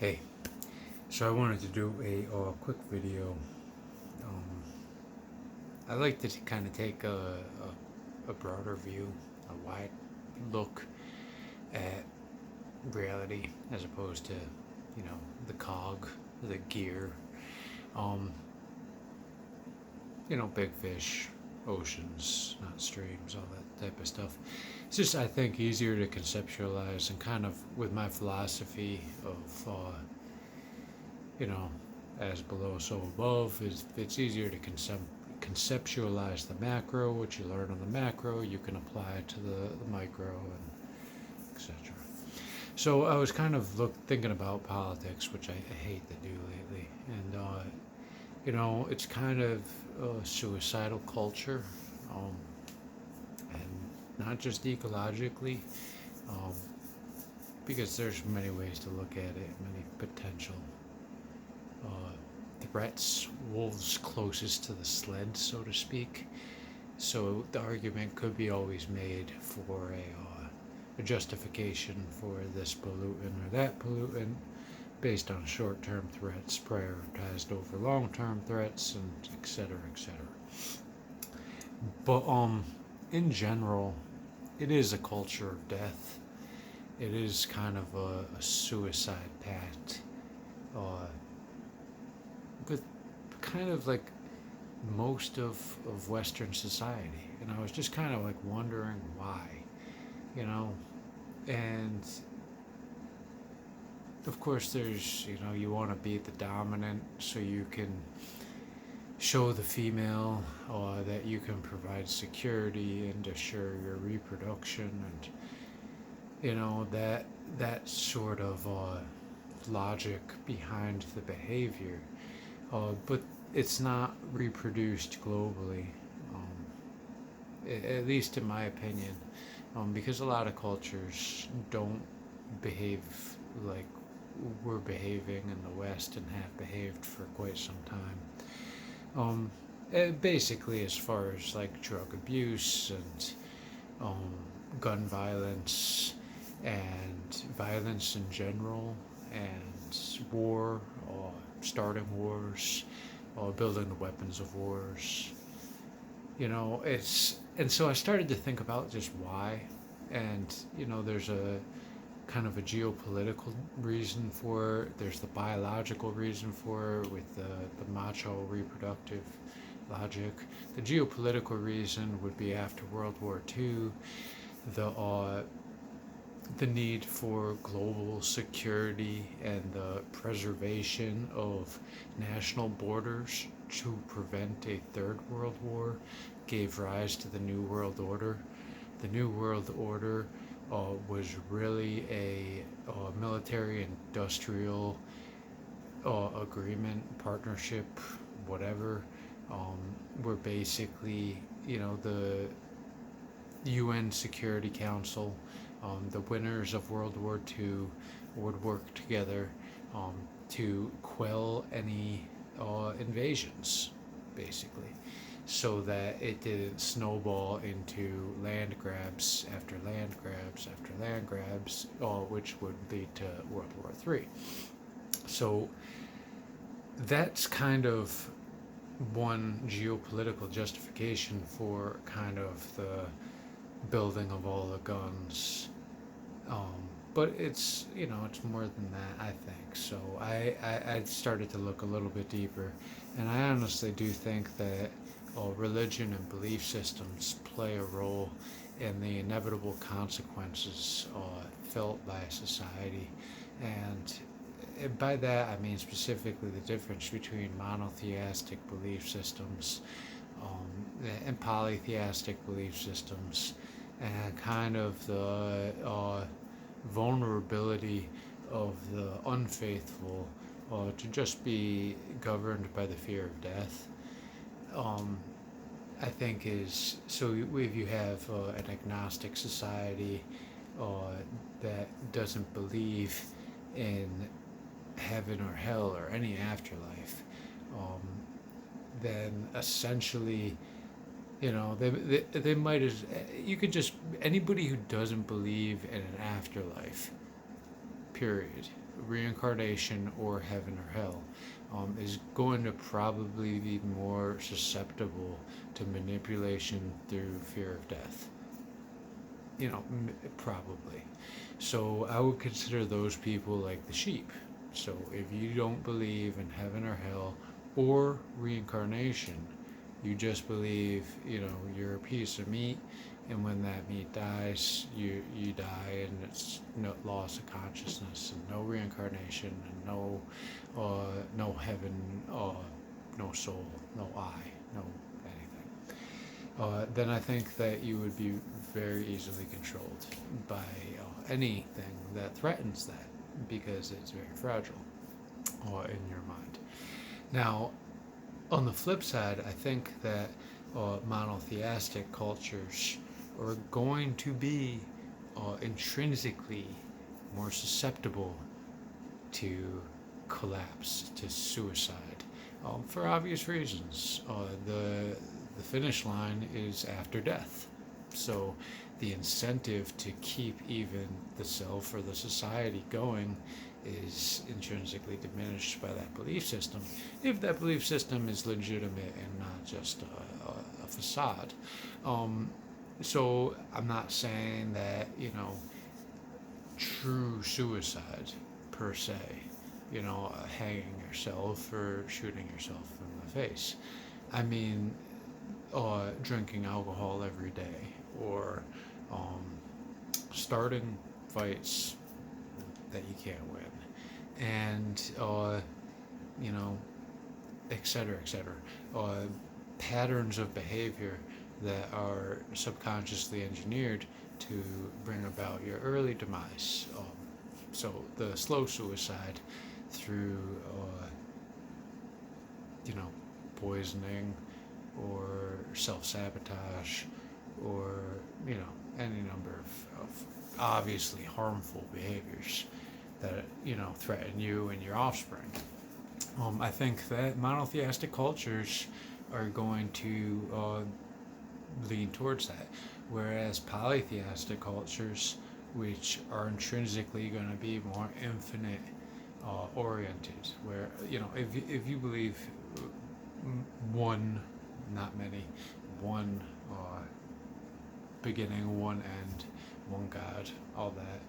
Hey, so I wanted to do a quick video. Um, I like to kind of take a broader view, a wide look at reality as opposed to, the cog, the gear, um, big fish, oceans, not streams, all that type of stuff. It's just, I think, easier to conceptualize and kind of with my philosophy of, you know, as below, so above. It's easier to conceptualize the macro, which you learn on the macro, you can apply it to the micro, and etc. So I was kind of thinking about politics, which I hate to do lately, and it's kind of a suicidal culture, um, and not just ecologically, um, because there's many ways to look at it, many potential threats, wolves closest to the sled, so to speak. So the argument could be always made for a justification for this pollutant or that pollutant based on short-term threats prioritized over long-term threats, and etc., etc. But in general, it is a culture of death. It is kind of a suicide pact, uh, with kind of like most of Western society. And I was just kind of like wondering why, you know? And of course, there's, you want to be the dominant so you can show the female that you can provide security and assure your reproduction, and, that sort of logic behind the behavior. But it's not reproduced globally, at least in my opinion, because a lot of cultures don't behave like we're behaving in the West and have behaved for quite some time. Basically, as far as like drug abuse and um, gun violence and violence in general, and war, starting wars, building the weapons of wars. It's, and so I started to think about just why, and there's a kind of a geopolitical reason for it. There's the biological reason for it with the macho reproductive logic. The geopolitical reason would be after World War II, the need for global security and the preservation of national borders to prevent a third world war gave rise to the New World Order. The New World Order was really a military industrial agreement, partnership, whatever, where basically, the UN Security Council, the winners of World War II would work together to quell any invasions, basically, so that it didn't snowball into land grabs after land grabs after land grabs, which would lead to World War III. So that's kind of one geopolitical justification for kind of the building of all the guns. Um, but it's more than that, I think. So I started to look a little bit deeper, and I honestly do think that religion and belief systems play a role in the inevitable consequences felt by society. And by that, I mean specifically the difference between monotheistic belief systems and polytheistic belief systems, and kind of the vulnerability of the unfaithful to just be governed by the fear of death. Um, I think is so. If you have an agnostic society uh, that doesn't believe in heaven or hell or any afterlife, um, then essentially, they might as, you could just, anybody who doesn't believe in an afterlife, period, reincarnation or heaven or hell, is going to probably be more susceptible to manipulation through fear of death. Probably. So I would consider those people like the sheep. So if you don't believe in heaven or hell or reincarnation, you just believe, you're a piece of meat, and when that meat dies, you die, and it's no loss of consciousness, and no reincarnation, and no heaven, no soul, no I, no anything. Then I think that you would be very easily controlled by anything that threatens that, because it's very fragile in your mind. Now, on the flip side, I think that monotheistic cultures are going to be intrinsically more susceptible to collapse, to suicide, for obvious reasons. The finish line is after death. So the incentive to keep even the self or the society going is intrinsically diminished by that belief system, if that belief system is legitimate and not just a facade. So I'm not saying that, true suicide per se, hanging yourself or shooting yourself in the face. I mean, drinking alcohol every day, or starting fights that you can't win, and etc., etc. Patterns of behavior that are subconsciously engineered to bring about your early demise. So the slow suicide through, poisoning, or self-sabotage, or any number of obviously harmful behaviors that threaten you and your offspring. I think that monotheistic cultures are going to lean towards that, whereas polytheistic cultures, which are intrinsically going to be more infinite oriented, where if you believe one, not many, one beginning, one end, one God, all that,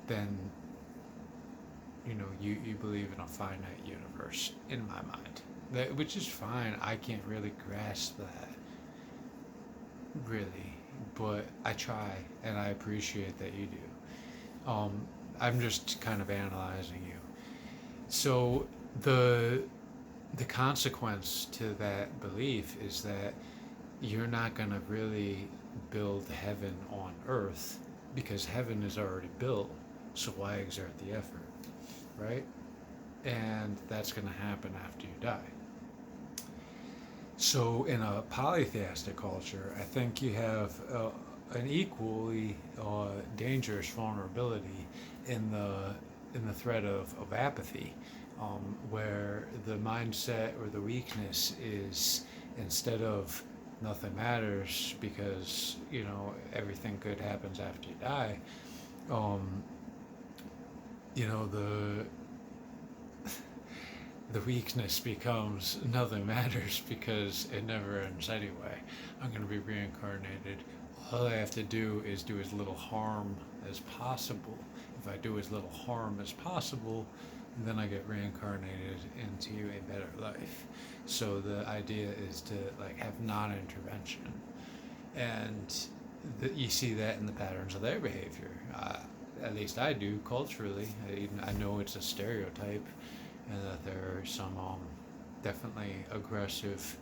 then you believe in a finite universe, in my mind, which is fine. I can't really grasp that, really, but I try, and I appreciate that you do. I'm just kind of analyzing you. So the consequence to that belief is that you're not going to really build heaven on earth, because heaven is already built, so why exert the effort, right? And that's going to happen after you die. So in a polytheistic culture, I think you have an equally dangerous vulnerability in the threat of apathy, where the mindset or the weakness is, instead of nothing matters because everything good happens after you die, the weakness becomes nothing matters because it never ends anyway. I'm going to be reincarnated. All I have to do is do as little harm as possible. If I do as little harm as possible, then I get reincarnated into a better life. So the idea is to have non-intervention, and you see that in the patterns of their behavior. At least I do culturally. I know it's a stereotype, and that there are some definitely aggressive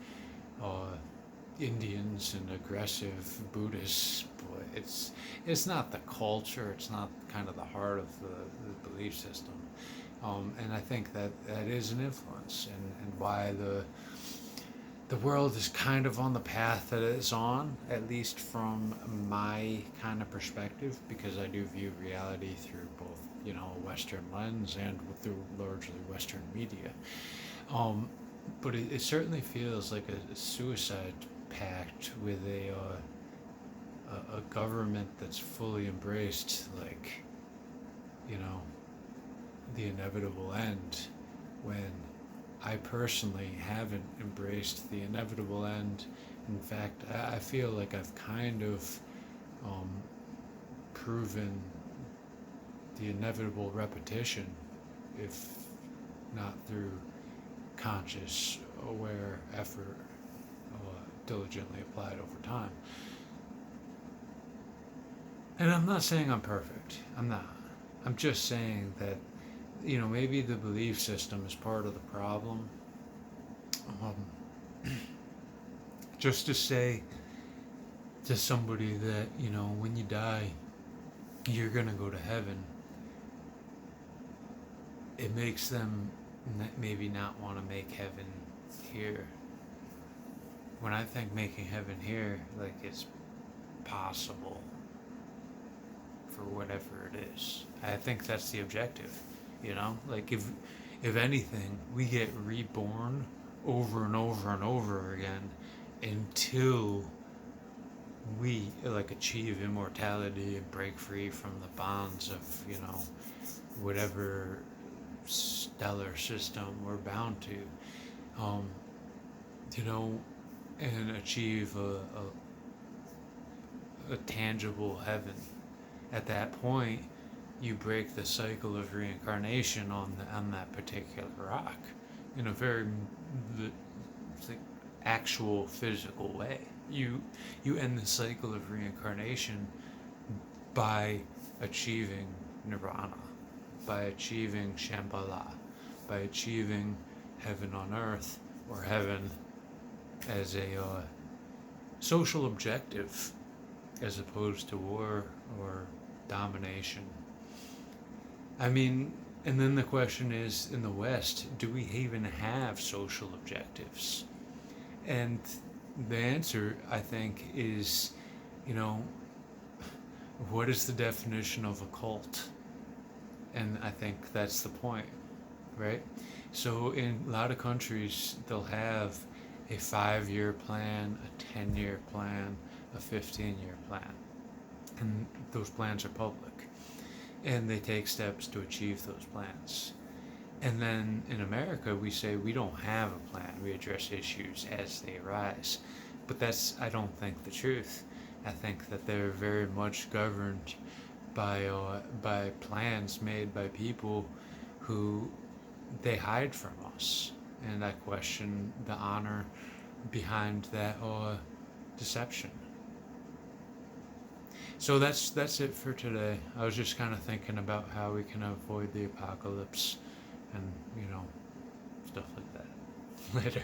Indians and aggressive Buddhists, but it's not the culture. It's not kind of the heart of the belief system. And I think that is an influence, and why the world is kind of on the path that it's on, at least from my kind of perspective, because I do view reality through both, a Western lens and through largely Western media. But it certainly feels like a suicide pact with a government that's fully embraced the inevitable end when I personally haven't embraced the inevitable end. In fact, I feel like I've kind of um, proven the inevitable repetition, if not through conscious, aware effort diligently applied over time. And I'm not saying I'm perfect. I'm not. I'm just saying that, maybe the belief system is part of the problem. Um, just to say to somebody that, when you die, you're going to go to heaven, it makes them maybe not want to make heaven here. When I think making heaven here, like, it's possible for whatever it is. I think that's the objective, like, if anything, we get reborn over and over and over again until we, like, achieve immortality and break free from the bonds of, whatever stellar system we're bound to, um, and achieve a tangible heaven. At that point, you break the cycle of reincarnation on that particular rock in a very like, actual physical way. You end the cycle of reincarnation by achieving nirvana, by achieving Shambhala, by achieving heaven on earth, or heaven as a social objective, as opposed to war or domination. I mean, and then the question is, in the West, do we even have social objectives? And the answer, I think, is, what is the definition of a cult? And I think that's the point, right? So in a lot of countries, they'll have a 5-year plan, a 10-year plan, a 15-year plan. And those plans are public. And they take steps to achieve those plans. And then in America, we say we don't have a plan. We address issues as they arise. But that's, I don't think, the truth. I think that they're very much governed by plans made by people who they hide from us. And I question the honor behind that deception. So that's it for today. I was just kind of thinking about how we can avoid the apocalypse and, stuff like that. Later.